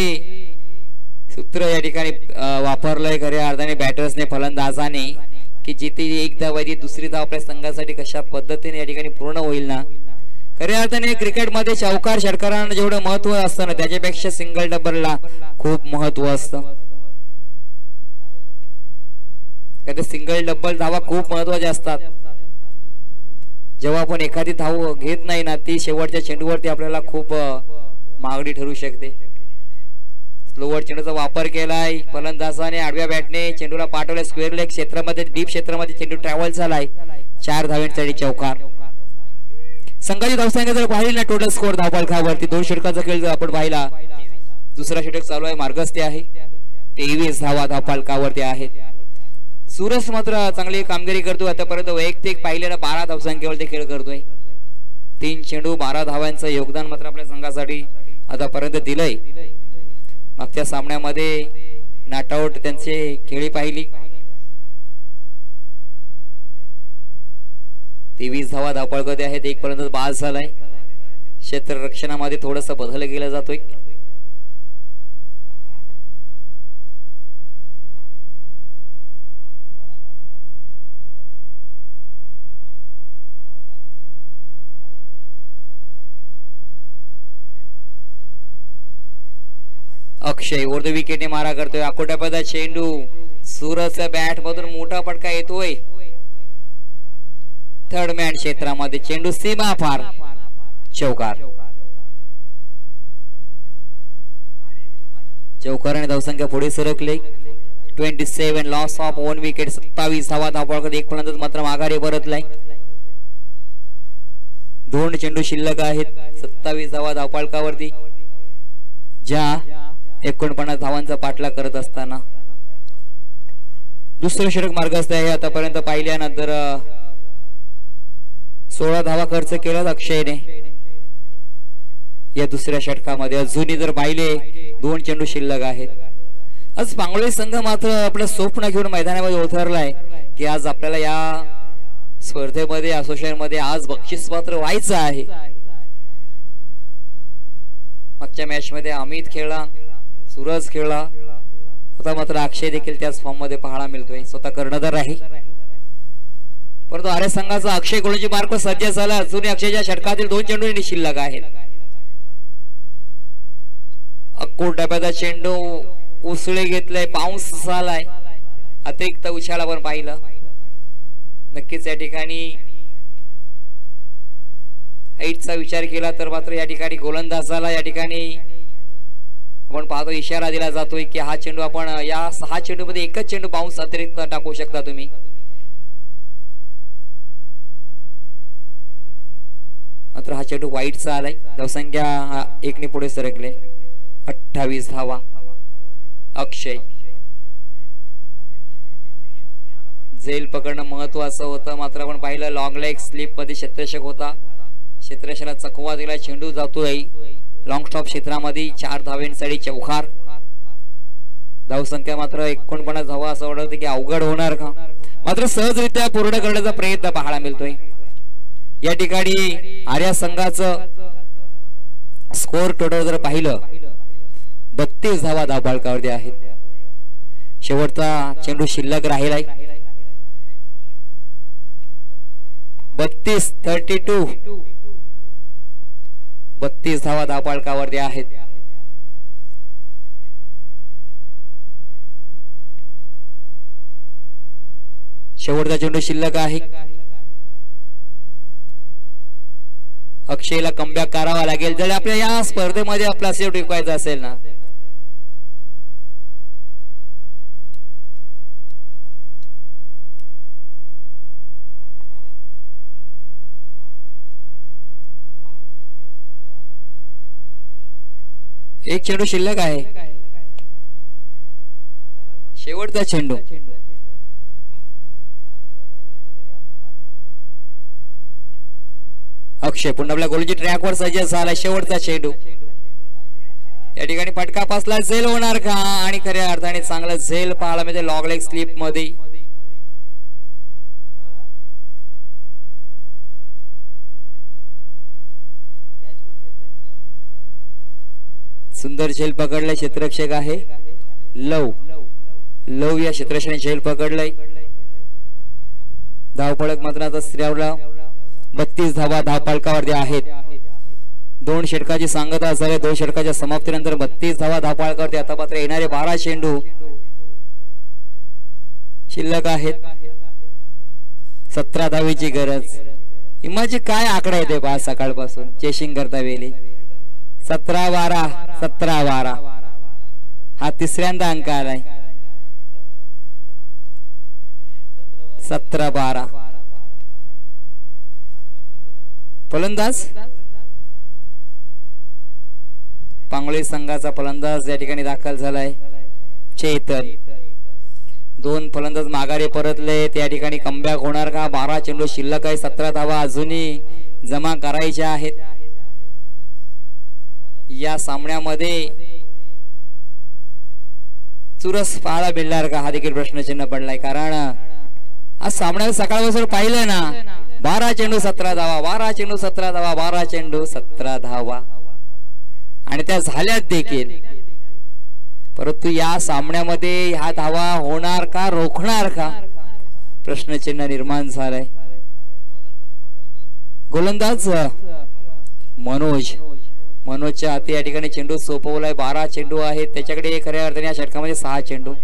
सूत्र या ठिकाणी वापरलंय खऱ्या अर्थाने बॅटर्सने फलंदाजाने की जिथे एक धाव आहे दुसरी धाव आपल्या संघासाठी कशा पद्धतीने या ठिकाणी पूर्ण होईल ना. खऱ्या अर्थाने क्रिकेटमध्ये चौकार षटकारांना जेवढं महत्व असतं ना त्याच्यापेक्षा सिंगल डबलला खूप महत्व असतं. सिंगल डबल धावा खूप महत्वाच्या असतात. जेव्हा आपण एखादी धाव घेत नाही ना ती शेवटच्या चेंडूवरती आपल्याला खूप मागणी ठरू शकते. स्लोवर चेंडूचा वापर केलाय फलंदाजाने. आडव्या बॅटने चेंडूला पाठवलं स्क्वेअर लेग क्षेत्रामध्ये, डीप क्षेत्रामध्ये चेंडू ट्रॅव्हल झालाय. 4 धावांसाठी चौकार. संघाची धावसंख्या जर पाहिली ना टोटल स्कोर धावफलकावरती 2 षटकाचा खेळ जर आपण पाहिला, दुसरा षटक चालू आहे मार्गस्थे आहे. 23 धावा धावफलकावरती आहेत. सूरज मात्र चांगली कामगिरी करतोय. आतापर्यंत वैयक्तिक पाहिलेला 12 धावसंख्येवरती खेळ करतोय. 3 चेंडू 12 धावांचं योगदान मात्र आपल्या संघासाठी आतापर्यंत दिलंय. मागच्या सामन्यामध्ये नॉट आउट त्यांची खेळी पाहिली. 23 धावा धावफलकावरती आहेत. 1 पर्यंत बाद झालाय. क्षेत्ररक्षणामध्ये थोडस बदल केला जातोय. अक्षय वर विकेटने मारा करतोय. आकोटापदा चेंडू सूरजच्या बॅट मधून मोठा फटका येतोय. थर्ड मॅन क्षेत्रामध्ये चेंडू सीमा पार, चौकार. चौकाराने धावसंख्या पुढे सरकले. 27 लॉस ऑफ 1 विकेट. 27 धावा धावपळ एक फलंदाज मात्र माघारी परतलाय. 2 चेंडू शिल्लक आहेत. 27 धावा धावपाळकावरती ज्या 49 धावांचा पाठलाग करत असताना दुसरं षटक मार्गस्थ आहे. आतापर्यंत पाहिल्यानंतर 16 धावा खर्च केला अक्षयने. या दुसऱ्या षटकामध्ये अजूनही जर पाहिले 2 चेंडू शिल्लक आहेत. आज पांगोळी संघ मात्र आपलं स्वप्न घेऊन मैदानामध्ये उतरलाय की आज आपल्याला या स्पर्धेमध्ये असोसिएशन मध्ये आज बक्षीस पात्र व्हायचं आहे. मागच्या मॅच मध्ये अमित खेळला, सूरज खेळला, आता मात्र अक्षय देखील त्याच फॉर्म मध्ये पाहायला मिळतोय. स्वतः कर्णधार आहे. परंतु आर्य संघाचा अक्षय गोलंदाजी मार्ग सज्ज झाला. अजूनही अक्षयच्या षटकातील 2 चेंडू शिल्लक आहेत. अक्कोट डब्याचा चेंडू उसळे घेतलाय, पाऊस झालाय, अतिरिक्त उछाल आपण पाहिलं. नक्कीच या ठिकाणी हाईटचा विचार केला तर मात्र या ठिकाणी गोलंदाजाला या ठिकाणी आपण पाहतो इशारा दिला जातोय की हा चेंडू आपण या 6 चेंडू मध्ये एकच चेंडू बाउन्स अतिरिक्त टाकू शकता तुम्ही. मात्र हा चेंडू वाईटचा आलाय. धावसंख्या 1 ने पुढे सरकले. 28 धावा. अक्षय झेल पकडणं महत्वाचं होतं. मात्र आपण पाहिलं लॉंग लेग स्लिप मध्ये क्षेत्ररक्षक होता. क्षेत्ररक्षकाला चकवा दिला. चेंडू जातोय लॉंग स्टॉप क्षेत्रामध्ये. 4 धावेंसाठी चौकार. धावसंख्या मात्र 49 धावा. असं वाटतं की अवघड होणार का, मात्र सहजरित्या पूर्ण करण्याचा प्रयत्न पाहायला मिळतोय. या ठिकाणी आर्या संघाचं स्कोर टोटल जर पाहिलं 32 धावा धावपाळकावरती आहेत. शेवटचा चेंडू शिल्लक राहिलाय. 32 धावा धावपाळकावरती आहेत. शेवटचा चेंडू शिल्लक आहे. अक्षयला कमबॅक करावा लागेल जर आपल्या या स्पर्धेमध्ये आपला सेव टिकवायचा असेल ना. एक चेंडू शिल्लक आहे. शेवटचा चेंडू. अक्षय पुन्हा आपल्या गोलची ट्रॅकवर सज्ज झाला. शेवटचा चेंडू. या ठिकाणी फटका पासला. झेल होणार का, आणि खऱ्या अर्थाने चांगला झेल पाहायला मिळते लॉंग लेग स्लिप मध्ये. सुंदर झेल पकडलाय. क्षेत्ररक्षक आहे लव या क्षेत्ररक्षकाने झेल पकडलाय. धावफलक मात्र आता स्त्रियावला 32 धावा धावपाळकावरती आहेत. 2 षटकाची सांगता झाली. 2 षटकाच्या समाप्तीनंतर 32 धावा धावपाळकावरती. आता मात्र येणारे 12 चेंडू शिल्लक आहेत. 17 धावेची गरज. इमाजी काय आकडा येते पहा सकाळपासून चेसिंग करता वेळी. 17-12 हा तिसऱ्यांदा अंक आलाय. 17-12. फलंदाज पांगोळी संघाचा फलंदाज या ठिकाणी दाखल झालाय चेतन. 2 फलंदाज माघारी परतले. त्या ठिकाणी कमबॅक होणार का. 12 चेंडू शिल्लक आहे. 17 धावा अजूनही जमा करायच्या आहेत. या सामन्यामध्ये चुरस पाहायला मिळणार का हा देखील प्रश्नचिन्ह पडलाय. कारण आज सामन्यात सकाळपासून पाहिलं ना 12 चेंडू 17 धावा, 12 चेंडू 17 धावा, 12 चेंडू 17 धावा, आणि त्या झाल्यात देखील. परंतु या सामन्यामध्ये ह्या धावा होणार का, रोखणार का, प्रश्नचिन्ह निर्माण झालंय. गोलंदाज मनोजच्या हाती या ठिकाणी चेंडू सोपवलाय. 12 चेंडू आहेत त्याच्याकडे. खऱ्या अर्थाने या षटकामध्ये 6 चेंडू.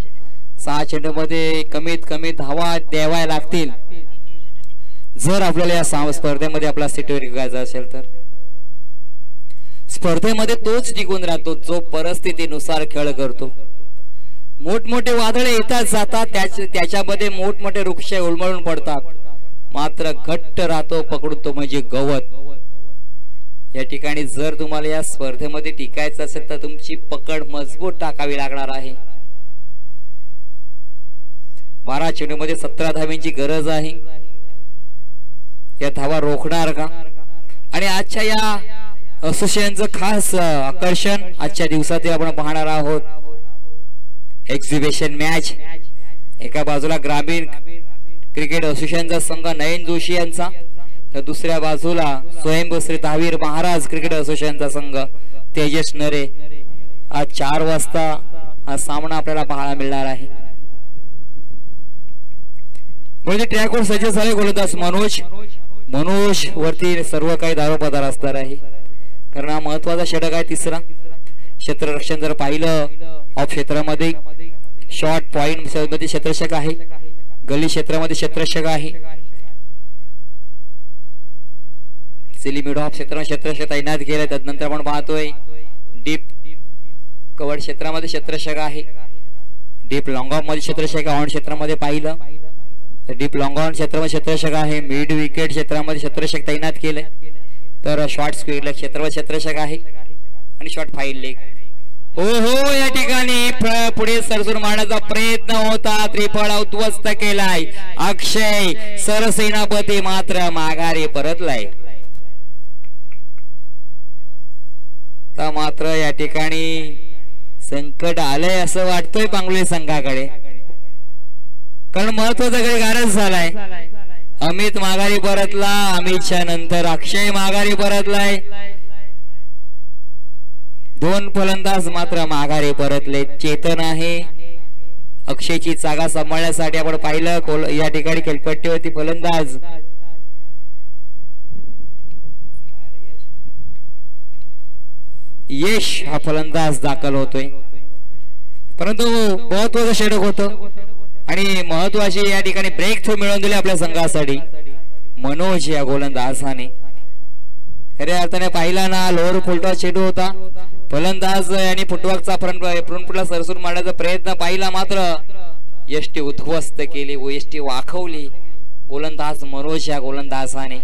6 चेंडू मध्ये कमीत कमी धावा द्याव्या लागतील जर आपल्याला या स्पर्धेमध्ये आपला सीट टिकवायचा असेल तर. स्पर्धेमध्ये तोच टिकून राहतो जो परिस्थितीनुसार खेळ करतो. मोठमोठे वादळे येतात जातात, त्याच्यामध्ये मोठमोठे वृक्ष उलमळून पडतात, मात्र घट्ट राहतो पकडून तो म्हणजे गवत. या ठिकाणी जर तुम्हाला या स्पर्धेमध्ये टिकायचं असेल तर तुमची पकड मजबूत टाकावी लागणार आहे. 12 चेंडूमध्ये 17 धावांची गरज आहे. या धावा रोखणार का? आणि आजच्या या असोसिएशनचं खास आकर्षण आजच्या दिवसात आपण पाहणार आहोत. Exhibition match. एका बाजूला ग्रामीण क्रिकेट असोसिएशनचा संघ नयन जोशी यांचा, तर दुसऱ्या बाजूला स्वयंभू श्री दहावीर महाराज क्रिकेट असोसिएशनचा संघ तेजस नरे. आज 4 वाजता हा सामना आपल्याला पाहायला मिळणार आहे. म्हणजे ट्रॅकवर सज्ज झाले गोलंदाज मनोज वरती सर्व काही दारोपदार असणार आहे, कारण हा महत्वाचा षटक आहे. तिसरा क्षेत्ररक्षण जर पाहिलं ऑफ क्षेत्रामध्ये शॉर्ट पॉइंट मध्ये क्षेत्ररक्षक आहे, गली क्षेत्रामध्ये क्षेत्ररक्षक आहे, सिली मिड ऑफ क्षेत्रामध्ये क्षेत्ररक्षक तैनात केले. त्यानंतर आपण पाहतोय डीप कव्हर क्षेत्रामध्ये क्षेत्ररक्षक आहे, डीप लॉंग ऑफ मध्ये क्षेत्ररक्षक, ऑन क्षेत्रामध्ये पाहिलं तर डीप लॉंग ऑन क्षेत्रामध्ये क्षेत्ररक्षक आहे, मिड विकेट क्षेत्रामध्ये क्षेत्ररक्षक तैनात केले, तर शॉर्ट स्क्वेअर क्षेत्रामध्ये क्षेत्ररक्षक आहे आणि शॉर्ट फाईन लेग. हो या ठिकाणी पुढे सरसून मारण्याचा प्रयत्न होता, त्रिफळा उद्ध्वस्त केलाय अक्षय सरसेनापती, मात्र माघारी परतलाय. तर मात्र या ठिकाणी संकट आलंय असं वाटतंय पांगुळे संघाकडे, कारण महत्वाचा काही गारज झालाय. अमित माघारी परतला, अमितच्या नंतर अक्षय माघारी परतलाय. 2 फलंदाज मात्र माघारी परतले. चेतन आहे अक्षयची जागा सांभाळण्यासाठी. आपण पाहिलं या ठिकाणी खेळपट्टीवरती फलंदाज यश हा फलंदाज दाखल होतोय, परंतु महत्वाचं षटक होतं आणि महत्वाची या ठिकाणी ब्रेक थ्रू मिळवून दिले आपल्या संघासाठी मनोज या गोलंदाजाने. खऱ्या अर्थाने पाहिला ना, लोअर फुलटॉस चेंडू होता, फलंदाज आणि फुटवर्कचा फ्रंटफुटला सरसून मारण्याचा प्रयत्न पाहिला, मात्र यष्टी उद्ध्वस्त केली, यष्टी वाखवली गोलंदाज मनोज या गोलंदाजाने.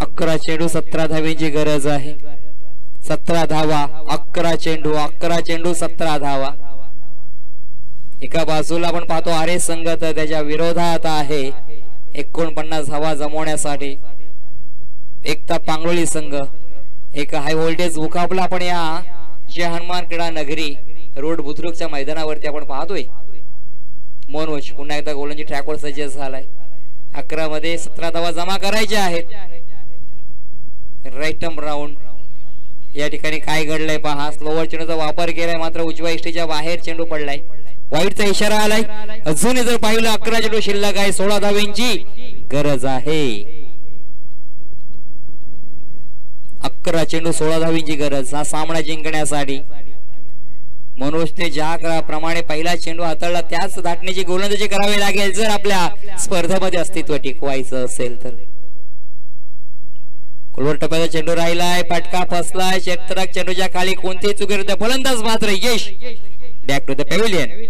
अकरा चेंडू 17 धावांची गरज आहे. 17 धावा, 11 चेंडू 17 धावा. एका बाजूला आपण पाहतो आरे संघ तर त्याच्या विरोधात आहे 49 धावा जमवण्यासाठी. एकता पांगोळी संघ. एक हाय व्होल्टेज मुकाबला आपण या जय हनुमान क्रीडा नगरी रोड बुद्रुकच्या मैदानावरती आपण पाहतोय. मनोज पुन्हा एकदा गोलंदाजी ट्रॅकवर सज्ज झालाय. 11 मध्ये 17 धावा जमा करायच्या आहेत. Right arm round. या ठिकाणी काय घडलंय पहा, स्लोवर चेंडूचा वापर केलाय, मात्र उजव्या इष्टीच्या बाहेर चेंडू पडलाय. वाईटचा इशारा आलाय. अजून जर पाहिलं 11 चेंडू शिल्लक आहे, 16 धावांची गरज आहे. 11 चेंडू 16 धावांची गरज हा सामना जिंकण्यासाठी. मनोजने ज्या प्रमाणे पहिला चेंडू हाताळला त्याच धाटण्याची गोलंदाजी करावी लागेल जर आपल्या स्पर्धेमध्ये अस्तित्व टिकवायचं असेल तर. खोलवर टप्प्याचा चेंडू राहिलाय, फटका फसलाय, क्षेत्ररक्षक चेंडूच्या खाली कोणतीही चुकी होते. फलंदाज मात्र यश बॅक टू द पॅव्हिलियन.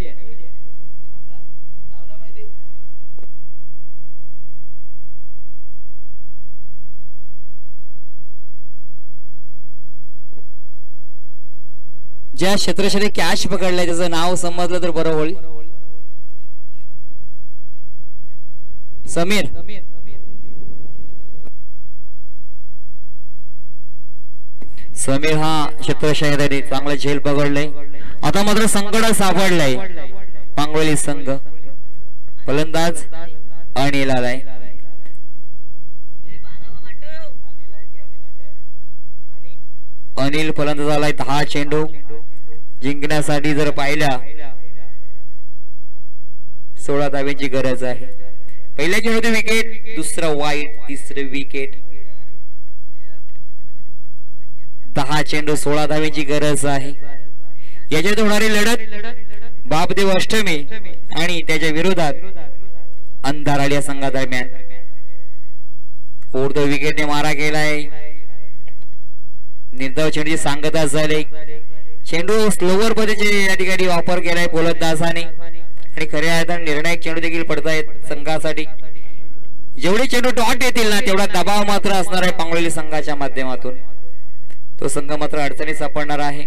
ज्या क्षेत्रक्षणी कॅच पकडलाय त्याचं नाव समजलं तर बरं होईल. समीर. समीर हा क्षेत्रक्षणी चांगलं झेल पकडलंय. आता मात्र संकट सापडलंय पांगोली संघ. फलंदाज अनिल आलाय. अनिल फलंदाज आलाय. 10 चेंडू जिंकण्यासाठी जर पाहिल्या 16 धावांची गरज आहे. पहिल्या चेंडूत विकेट, दुसरं वाईट, तिसरं विकेट. 10 चेंडू 16 धावेची गरज आहे. याच्यात होणारी लढत बापदेव अष्टमी आणि त्याच्या विरोधात अंधाराळी या संघादरम्यान. उर्ध्व विकेटने मारा केलाय. निर्धाव चेंडूची सांगता झाली. चेंडू स्लोवर पद्धतीने या ठिकाणी वापर केलाय पोलंदाजाने आणि खऱ्या अर्थाने निर्णायक चेंडू देखील पडतायत संघासाठी. जेवढे चेंडू डॉट येतील ना तेवढा दबाव मात्र असणार आहे पांगोली संघाच्या माध्यमातून. तो संघ मात्र अडचणीत सापडणार आहे.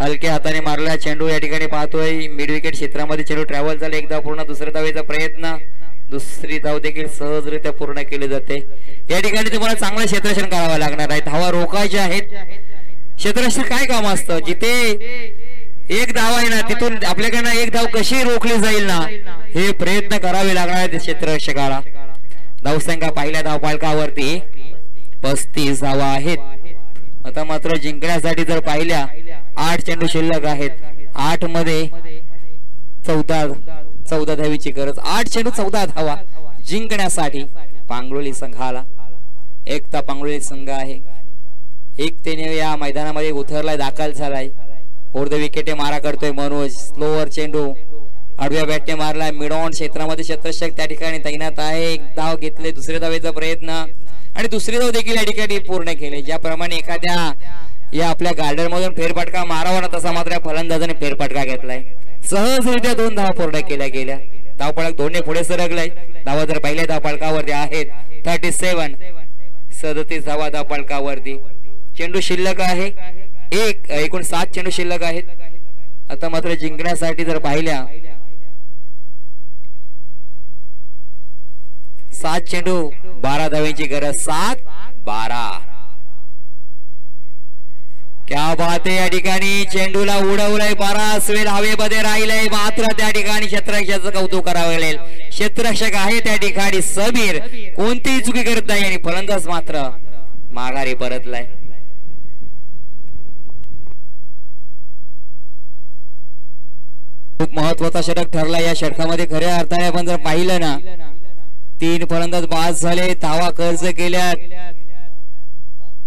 हलक्या हाताने मारलेला चेंडू या ठिकाणी पाहतोय. मिड विकेट क्षेत्रामध्ये चेंडू ट्रॅव्हल झाला. एकदा पूर्ण, दुसऱ्या धावेचा प्रयत्न, दुसरी धाव देखील सहजरित्या पूर्ण केली जाते. या ठिकाणी तुम्हाला चांगलं क्षेत्ररक्षण करावं लागणार आहे. धावा रोखायच्या आहेत. क्षेत्ररक्षण काय काम असतं? जिथे एक धाव आहे ना तिथून आपल्याकडनं एक धाव कशी रोखली जाईल ना हे प्रयत्न करावे लागणार आहेत क्षेत्ररक्षकाला. धावसंख्या पहिल्या धावफलकावरती 35 धावा आहेत. आता मात्र जिंकण्यासाठी जर पाहिल्या 8 चेंडू शिल्लक आहेत. 8 मध्ये 14 धावीची गरज. 8 चेंडू 14 धावा जिंकण्यासाठी पांगरोली संघाला. एकता पांगरोली संघ आहे. एकतेने या मैदानामध्ये उतरलाय, दाखल झालाय. उर्ध्व विकेटे मारा करतोय मनोज. स्लोवर चेंडू आडव्या बॅटने मारलाय. मिड ऑन क्षेत्रामध्ये क्षेत्ररक्षक त्या ठिकाणी तैनात आहे. एक धाव घेतले, दुसऱ्या धावेचा प्रयत्न आणि दुसरी धाव देखील या ठिकाणी पूर्ण केले. ज्याप्रमाणे एखाद्या या आपल्या गार्डन मधून फेरफटका मारावा ना तसा मात्र फलंदाजाने फेरफटका घेतलाय. सहजरित्या 2 धावा पूर्ण केल्या गेल्या. धावफलक 2ने पुढे सरकलाय. धावा जर पहिल्या धावफलकावरती आहेत 37. 37 धावा धावफलकावरती. चेंडू शिल्लक आहे एकूण 7 चेंडू शिल्लक आहेत. आता मात्र जिंकण्यासाठी जर पाहिल्या 7 चेंडू 12 धावेची गरज. 7-12. क्या बात आहे. या ठिकाणी चेंडूला उडवलंय. 12 स्वेल हवेमध्ये राहिलंय. मात्र त्या ठिकाणी क्षेत्ररक्षकाचं कौतुक करावं लागेल. क्षेत्ररक्षक आहे त्या ठिकाणी समीर, कोणतीही चुकी करत नाही आणि फलंदाज मात्र माघारी परतलाय. खूप महत्वाचा षटक ठरला. या षटकामध्ये खऱ्या अर्थाने आपण जर पाहिलं ना 3 फलंदाज बाद झाले. धावा खर्च केल्यात.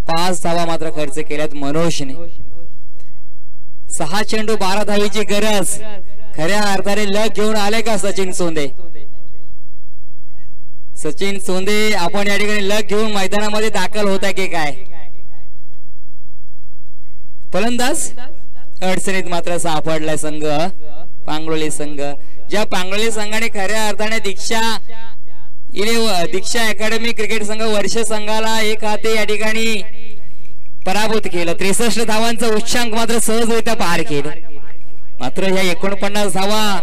5 धावा मात्र खर्च केल्यात मनोजने. 6 चेंडू 12 धावेची गरज. खऱ्या अर्थाने लग घेऊन आले का सचिन सोंदे? सचिन सोंदे आपण या ठिकाणी लग घेऊन मैदानामध्ये दाखल होता की काय? फलंदाज अडचणीत मात्र सापडलाय संघ पांगरोली संघ. ज्या पांगरोली संघाने खऱ्या अर्थाने दीक्षा अकॅडमी क्रिकेट संघ वर्ष संघाला 1 हाते या ठिकाणी पराभूत केलं. 63 धावांचा उच्चांक मात्र सहजरित्या पार केलं. मात्र ह्या 49 धावा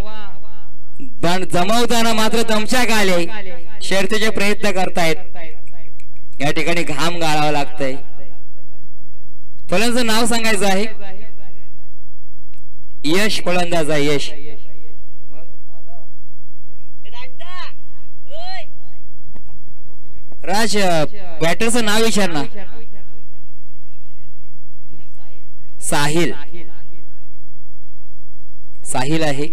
जमवताना मात्र दमछाक आले. शर्तीचे प्रयत्न करतायत. या ठिकाणी घाम गाळावा लागतंय. फलंदाजाचं नाव सांगायचं आहे. यश फलंदाज आहे. यश. राज बॅटरचं नाव विचार ना. साहिल. साहिल आहे.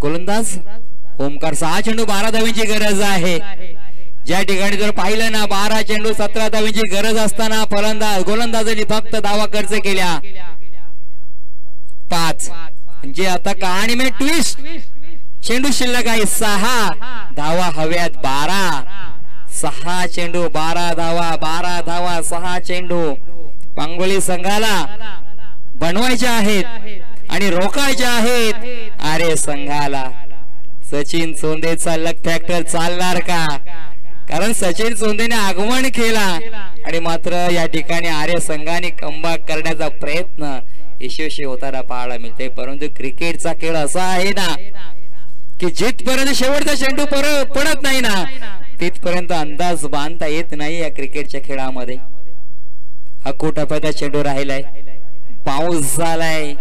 गोलंदाज ओमकार. 6 चेंडू 12 धावेची गरज आहे. ज्या ठिकाणी जर पाहिलं ना 12 चेंडू 17 धावेची गरज असताना गोलंदाजांनी फक्त धावा खर्च केल्या 5. म्हणजे आता कहाणी में ट्विस्ट. चेंडू शिल्लक आहे 6 धावा हव्यात 12. 6 चेंडू 12 धावा. 12 धावा 6 चेंडू पांगोली संघाला बनवायच्या आहेत आणि रोखायच्या आहेत. अरे संघाला सचिन सोंदेचा लक फॅक्टर चालणार का? कारण सचिन सोंदेने आगमन केला आणि मात्र या ठिकाणी आर्य संघाने कमबॅक करण्याचा प्रयत्न यशस्वी होताना पाहायला मिळते. परंतु क्रिकेटचा खेळ असा आहे ना की जिथपर्यंत शेवटचा चेंडू पडत नाही ना तिथपर्यंत अंदाज बांधता येत नाही या क्रिकेटच्या खेळामध्ये. अकुटप्याचा चेंडू राहिलाय. पाऊस झालाय.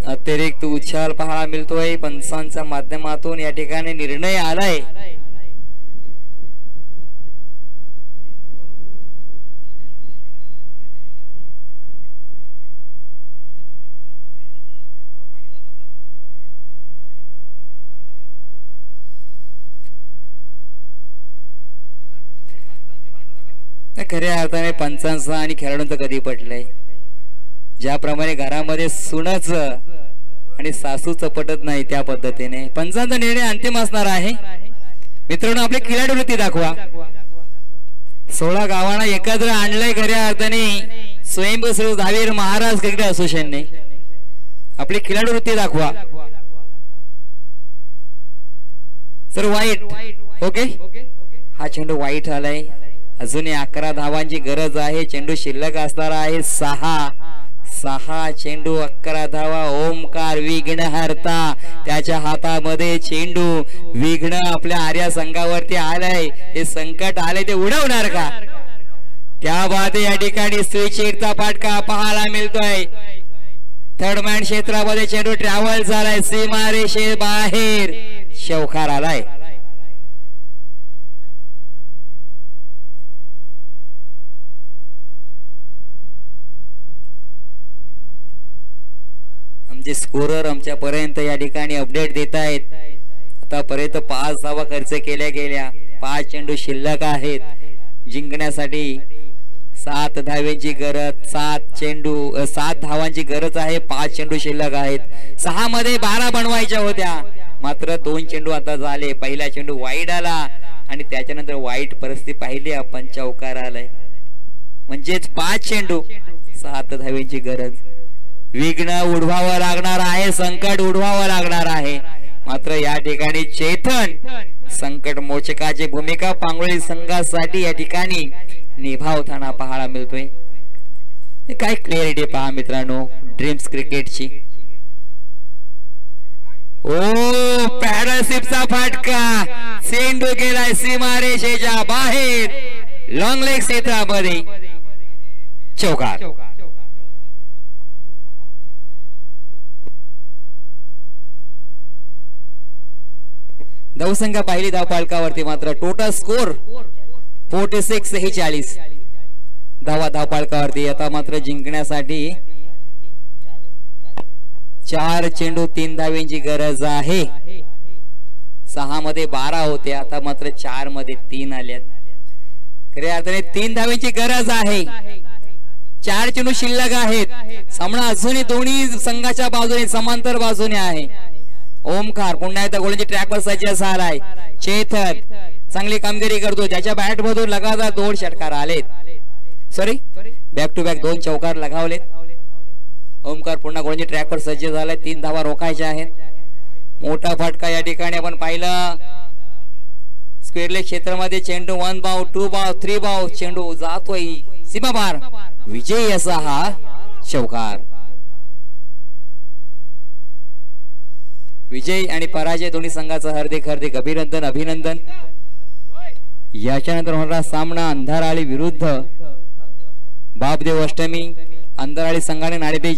अतिरिक्त उछाल पाहायला मिळतोय. पंचांच्या माध्यमातून या ठिकाणी निर्णय आलाय. खऱ्या अर्थाने पंचांचं आणि खेळाडूंचं कधी पटलंय. ज्याप्रमाणे घरामध्ये सुनच आणि सासूचं पटत नाही त्या पद्धतीने पंचांचा निर्णय अंतिम असणार आहे. मित्रांनो, आपली खिलाडू वृत्ती दाखवा. 16 गावांना एकत्र आणलंय खऱ्या अर्थाने स्वयंभू श्री झावेर महाराज क्रिकेट असोसिएशनने. आपली खिलाडू वृत्ती दाखवा. Sir white okay. हा चेंडू वाईट आलाय. अजूनही 11 धावांची गरज आहे. चेंडू शिल्लक असणार आहे 6 चेंडू 11 धावा. ओमकार विघ्नहर्ता त्याच्या हातामध्ये चेंडू. विघ्न आपल्या आर्या संघावरती आलंय. हे संकट आले ते उडवणार का? त्या बाद या ठिकाणी स्विचचा फाटका पाहायला मिळतोय. थर्ड मॅन क्षेत्रामध्ये चेंडू ट्रॅव्हल झालाय. सीमारेषे बाहेर शौकार आलाय. आमचे स्कोरर आमच्या पर्यंत या ठिकाणी अपडेट देत आहेत. आतापर्यंत 5 धावा खर्च केल्या गेल्या. 5 चेंडू शिल्लक आहेत. जिंकण्यासाठी 7 धावांची गरज. 7 धावांची गरज आहे. 5 चेंडू शिल्लक आहेत. 6 मध्ये 12 बनवायच्या होत्या. मात्र 2 चेंडू आता झाले. पहिला चेंडू वाईट आला आणि त्याच्यानंतर वाईट परिस्थिती पाहिली आपण. चौकार आलाय. म्हणजेच 5 चेंडू 7 धावांची गरज. विघ्न उडवावं लागणार आहे. संकट उडवावं लागणार आहे. मात्र या ठिकाणी चेतन संकट मोचकाची भूमिका पांगोळी संघासाठी या ठिकाणी निभावताना पाहायला मिळतोय. काय क्लिअरिटी पहा मित्रांनो ड्रीम्स क्रिकेटची. ओ पॅरासिपचा फाटका. चेंडू गेलाय सीमारेषेच्या बाहेर. लॉंग लेग क्षेत्रामध्ये चौकार. धावसंख्या पहिली धावपालकावरती. मात्र टोटल स्कोर 46 धावा धावपालकावरती. आता मात्र जिंकण्यासाठी 4 चेंडू 3 धावांची गरज आहे. 6 मध्ये 12 होते. आता मात्र 4 मध्ये 3 आल्यात. खऱ्या अर्थाने 3 धावांची गरज आहे. 4 चेंडू शिल्लक आहेत. सामना अजूनही दोन्ही संघाच्या बाजूने समांतर बाजूने आहे. ओमकार पुन्हा एकदा गोलंदाजी ट्रॅकवर सज्ज झालाय. चेतन चांगली कामगिरी करतो. त्याच्या बॅट मधून लगातार 2 षटकार आलेत. सॉरी बॅक टू बॅक 2 चौकार लगावलेत. ओमकार पुन्हा गोलंदाजी ट्रॅकवर सज्ज झालाय. 3 धावा रोखायच्या आहेत. मोठा फटका या ठिकाणी आपण पाहिलं. स्क्वेअर लेग क्षेत्रामध्ये चेंडू 1 बाव 2 बाव 3 बाव चेंडू जातोय सीमापार. विजयी असा हा चौकार. विजय आणि पराजय दोन्ही संघाचं हार्दिक अभिनंदन. याच्यानंतर होणारा सामना अंधाराळी विरुद्ध बापदेव अष्टमी. अंधाराळी संघाने नाणेफेक